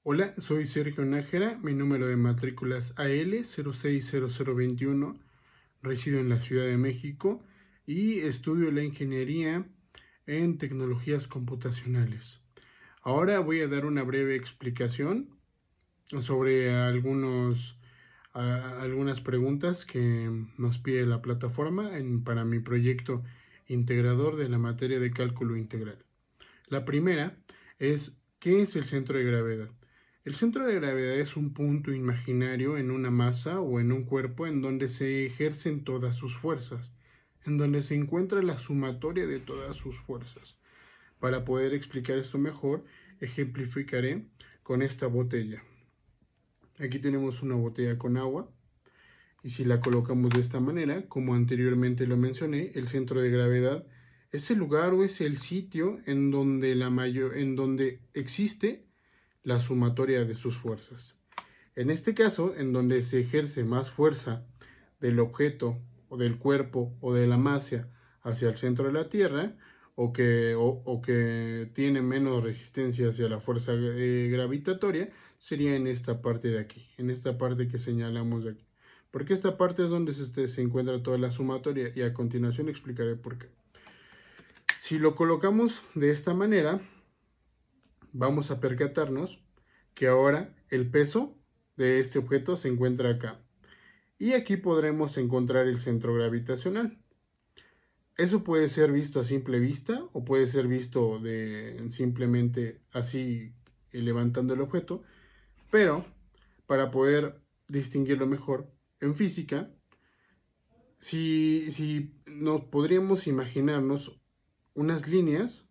Hola, soy Sergio Nájera, mi número de matrícula es AL060021, resido en la Ciudad de México y estudio la ingeniería en tecnologías computacionales. Ahora voy a dar una breve explicación sobre algunas preguntas que nos pide la plataforma para mi proyecto integrador de la materia de cálculo integral. La primera es, ¿qué es el centro de gravedad? El centro de gravedad es un punto imaginario en una masa o en un cuerpo en donde se ejercen todas sus fuerzas, en donde se encuentra la sumatoria de todas sus fuerzas. Para poder explicar esto mejor, ejemplificaré con esta botella. Aquí tenemos una botella con agua y si la colocamos de esta manera, como anteriormente lo mencioné, el centro de gravedad es el lugar o es el sitio en donde existe la sumatoria de sus fuerzas. En este caso, en donde se ejerce más fuerza del objeto o del cuerpo o de la masa hacia el centro de la Tierra, o que tiene menos resistencia hacia la fuerza gravitatoria, sería en esta parte de aquí, en esta parte que señalamos de aquí. Porque esta parte es donde se encuentra toda la sumatoria y a continuación explicaré por qué. Si lo colocamos de esta manera, vamos a percatarnos que ahora el peso de este objeto se encuentra acá. Y aquí podremos encontrar el centro gravitacional. Eso puede ser visto a simple vista o puede ser visto simplemente así levantando el objeto, pero para poder distinguirlo mejor en física, si nos podríamos imaginarnos unas líneas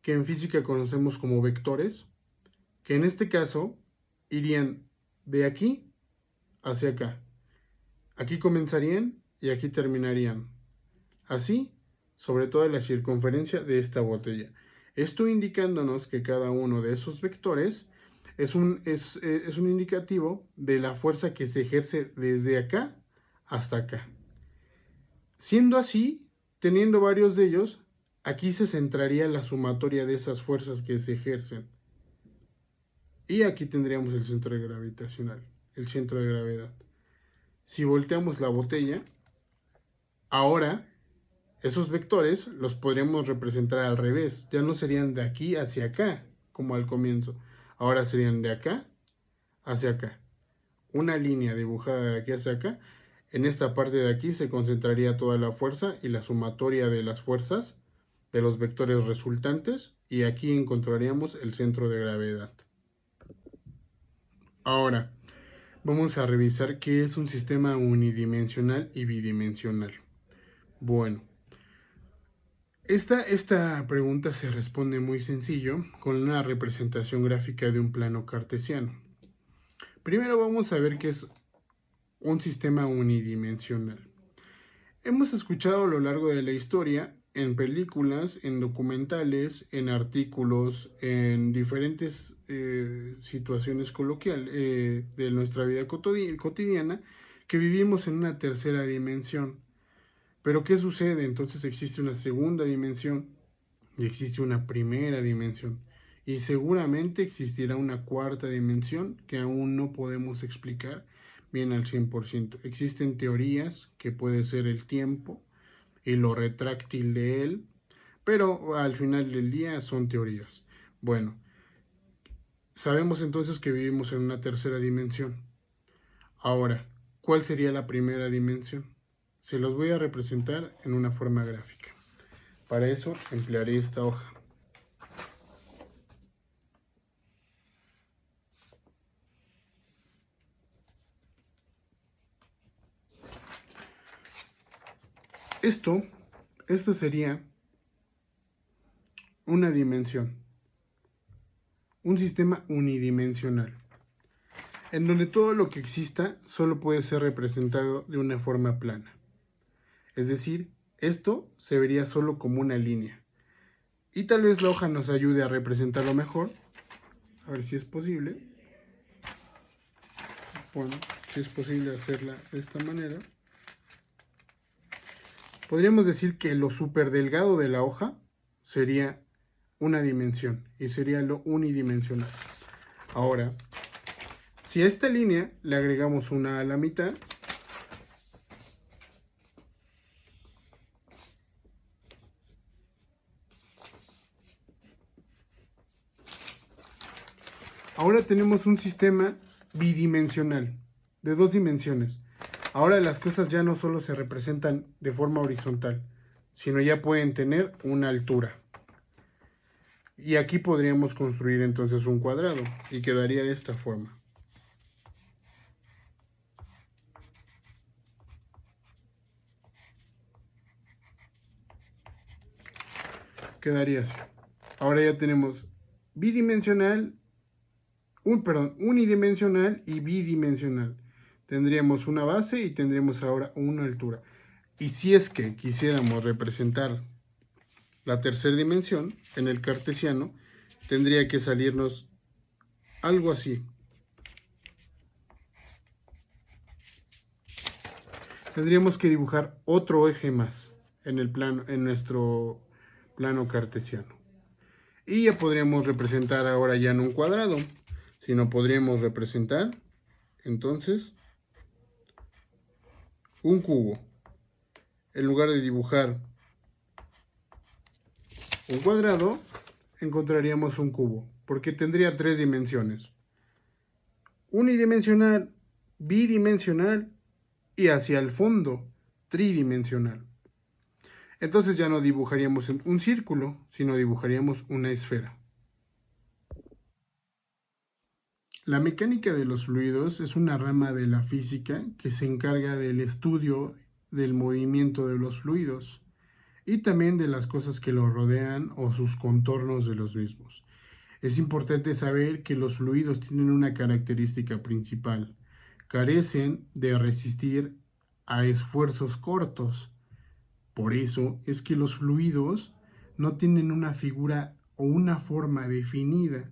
que en física conocemos como vectores, que en este caso irían de aquí hacia acá. Aquí comenzarían y aquí terminarían. Así, sobre toda la circunferencia de esta botella. Esto indicándonos que cada uno de esos vectores es un indicativo de la fuerza que se ejerce desde acá hasta acá. Siendo así, teniendo varios de ellos, aquí se centraría la sumatoria de esas fuerzas que se ejercen. Y aquí tendríamos el centro gravitacional, el centro de gravedad. Si volteamos la botella, ahora esos vectores los podríamos representar al revés. Ya no serían de aquí hacia acá, como al comienzo. Ahora serían de acá hacia acá. Una línea dibujada de aquí hacia acá. En esta parte de aquí se concentraría toda la fuerza y la sumatoria de las fuerzas de los vectores resultantes. Y aquí encontraríamos el centro de gravedad. Ahora, vamos a revisar qué es un sistema unidimensional y bidimensional. Bueno, esta pregunta se responde muy sencillo con una representación gráfica de un plano cartesiano. Primero vamos a ver qué es un sistema unidimensional. Hemos escuchado a lo largo de la historia, en películas, en documentales, en artículos, en diferentes situaciones coloquiales de nuestra vida cotidiana, que vivimos en una tercera dimensión. Pero ¿qué sucede? Entonces existe una segunda dimensión y existe una primera dimensión. Y seguramente existirá una cuarta dimensión que aún no podemos explicar bien al 100%. Existen teorías que puede ser el tiempo y lo retráctil de él, pero al final del día son teorías. Bueno, sabemos entonces que vivimos en una tercera dimensión. Ahora, ¿cuál sería la primera dimensión? Se los voy a representar en una forma gráfica. Para eso emplearé esta hoja. Esto sería una dimensión, un sistema unidimensional, en donde todo lo que exista solo puede ser representado de una forma plana. Es decir, esto se vería solo como una línea. Y tal vez la hoja nos ayude a representarlo mejor. A ver si es posible. Bueno, si es posible hacerla de esta manera. Podríamos decir que lo súper delgado de la hoja sería una dimensión y sería lo unidimensional. Ahora, si a esta línea le agregamos una a la mitad, ahora tenemos un sistema bidimensional, de 2 dimensiones. Ahora las cosas ya no solo se representan de forma horizontal, sino ya pueden tener una altura. Y aquí podríamos construir entonces un cuadrado y quedaría de esta forma. Quedaría así. Ahora ya tenemos bidimensional, unidimensional y bidimensional. Tendríamos una base y tendríamos ahora una altura. Y si es que quisiéramos representar la tercera dimensión en el cartesiano, tendría que salirnos algo así. Tendríamos que dibujar otro eje más en el plano, en nuestro plano cartesiano. Y ya podríamos representar ahora ya no un cuadrado, sino podríamos representar entonces un cubo. En lugar de dibujar un cuadrado, encontraríamos un cubo, porque tendría 3 dimensiones: unidimensional, bidimensional y hacia el fondo tridimensional. Entonces ya no dibujaríamos un círculo, sino dibujaríamos una esfera. La mecánica de los fluidos es una rama de la física que se encarga del estudio del movimiento de los fluidos y también de las cosas que los rodean o sus contornos de los mismos. Es importante saber que los fluidos tienen una característica principal: carecen de resistir a esfuerzos cortos. Por eso es que los fluidos no tienen una figura o una forma definida,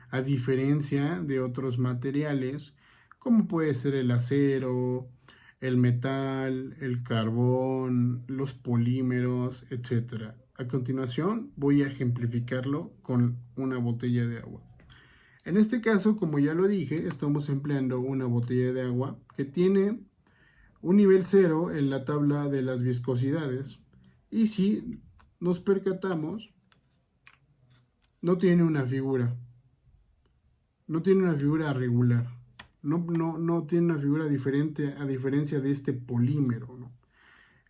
a diferencia de otros materiales, como puede ser el acero, el metal, el carbón, los polímeros, etc. A continuación voy a ejemplificarlo con una botella de agua. En este caso, como ya lo dije, estamos empleando una botella de agua que tiene un nivel 0 en la tabla de las viscosidades, y si nos percatamos, no tiene una figura. No tiene una figura regular. No tiene una figura diferente a diferencia de este polímero, ¿no?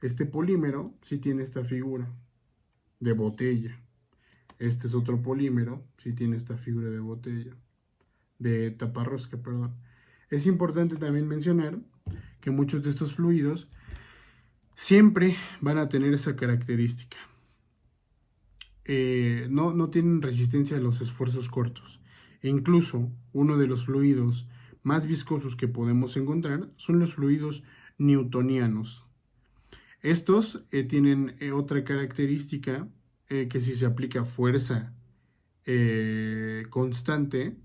Este polímero sí tiene esta figura de botella. Este es otro polímero, sí tiene esta figura de botella, de taparrosca, perdón. Es importante también mencionar que muchos de estos fluidos siempre van a tener esa característica. No tienen resistencia a los esfuerzos cortos. E incluso uno de los fluidos más viscosos que podemos encontrar son los fluidos newtonianos. Estos tienen otra característica, que si se aplica fuerza constante,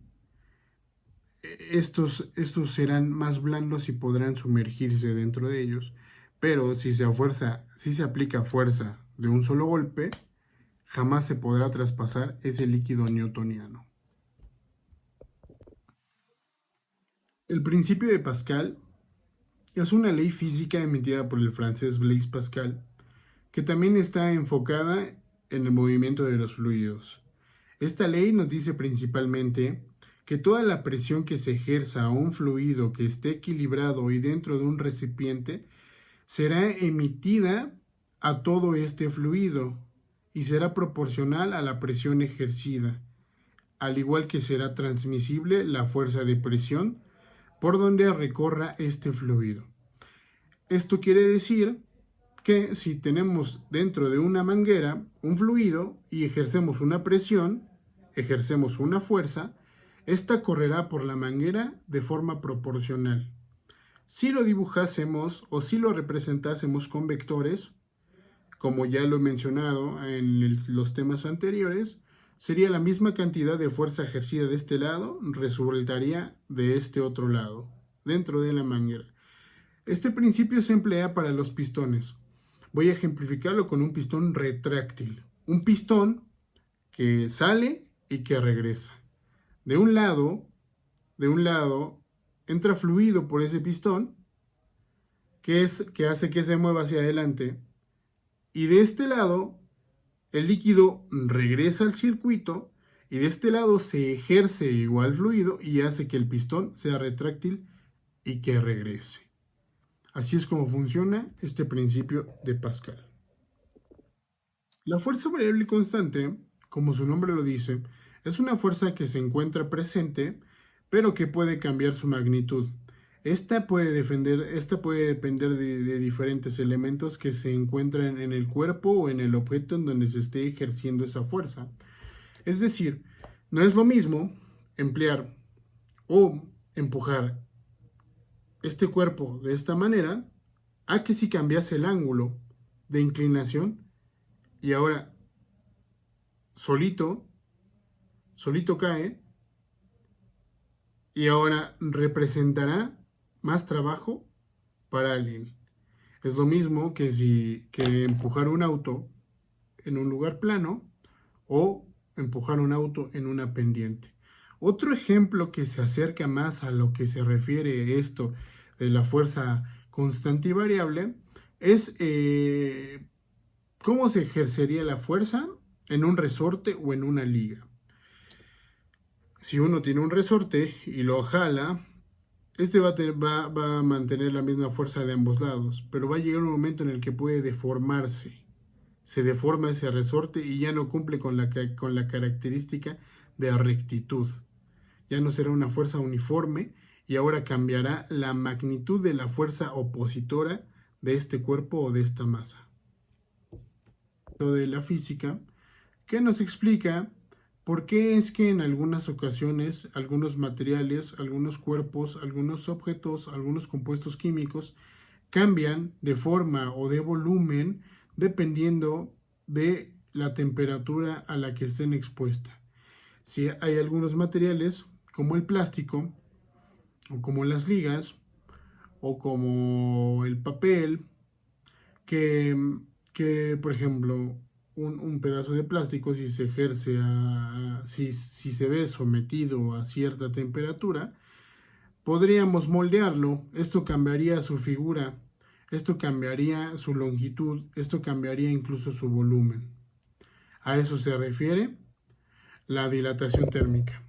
estos serán más blandos y podrán sumergirse dentro de ellos. Pero si se aplica fuerza de un solo golpe, jamás se podrá traspasar ese líquido newtoniano. El principio de Pascal es una ley física emitida por el francés Blaise Pascal, que también está enfocada en el movimiento de los fluidos. Esta ley nos dice principalmente que toda la presión que se ejerza a un fluido que esté equilibrado y dentro de un recipiente será emitida a todo este fluido y será proporcional a la presión ejercida, al igual que será transmisible la fuerza de presión por donde recorra este fluido. Esto quiere decir que si tenemos dentro de una manguera un fluido y ejercemos una presión, ejercemos una fuerza, esta correrá por la manguera de forma proporcional. Si lo dibujásemos o si lo representásemos con vectores, como ya lo he mencionado en los temas anteriores, sería la misma cantidad de fuerza ejercida de este lado, resultaría de este otro lado, dentro de la manguera. Este principio se emplea para los pistones. Voy a ejemplificarlo con un pistón retráctil. Un pistón que sale y que regresa. De un lado de un lado, entra fluido por ese pistón, que hace que se mueva hacia adelante, y de este lado, el líquido regresa al circuito, y de este lado se ejerce igual fluido y hace que el pistón sea retráctil y que regrese. Así es como funciona este principio de Pascal. La fuerza variable y constante, como su nombre lo dice, es una fuerza que se encuentra presente, pero que puede cambiar su magnitud. Esta puede depender de diferentes elementos que se encuentran en el cuerpo o en el objeto en donde se esté ejerciendo esa fuerza. Es decir, no es lo mismo emplear o empujar este cuerpo de esta manera a que si cambiase el ángulo de inclinación y ahora solito cae y ahora representará más trabajo para alguien. Es lo mismo que empujar un auto en un lugar plano o empujar un auto en una pendiente. Otro ejemplo que se acerca más a lo que se refiere esto de la fuerza constante y variable es cómo se ejercería la fuerza en un resorte o en una liga. Si uno tiene un resorte y lo jala, este va a mantener la misma fuerza de ambos lados, pero va a llegar un momento en el que puede deformarse. Se deforma ese resorte y ya no cumple con la característica de rectitud. Ya no será una fuerza uniforme y ahora cambiará la magnitud de la fuerza opositora de este cuerpo o de esta masa. De la física, que nos explica por qué es que en algunas ocasiones algunos materiales, algunos cuerpos, algunos objetos, algunos compuestos químicos cambian de forma o de volumen dependiendo de la temperatura a la que estén expuestas. Si hay algunos materiales como el plástico o como las ligas o como el papel que, que por ejemplo un pedazo de plástico si se ejerce si se ve sometido a cierta temperatura podríamos moldearlo. Esto cambiaría su figura, esto cambiaría su longitud, esto cambiaría incluso su volumen. A eso se refiere la dilatación térmica.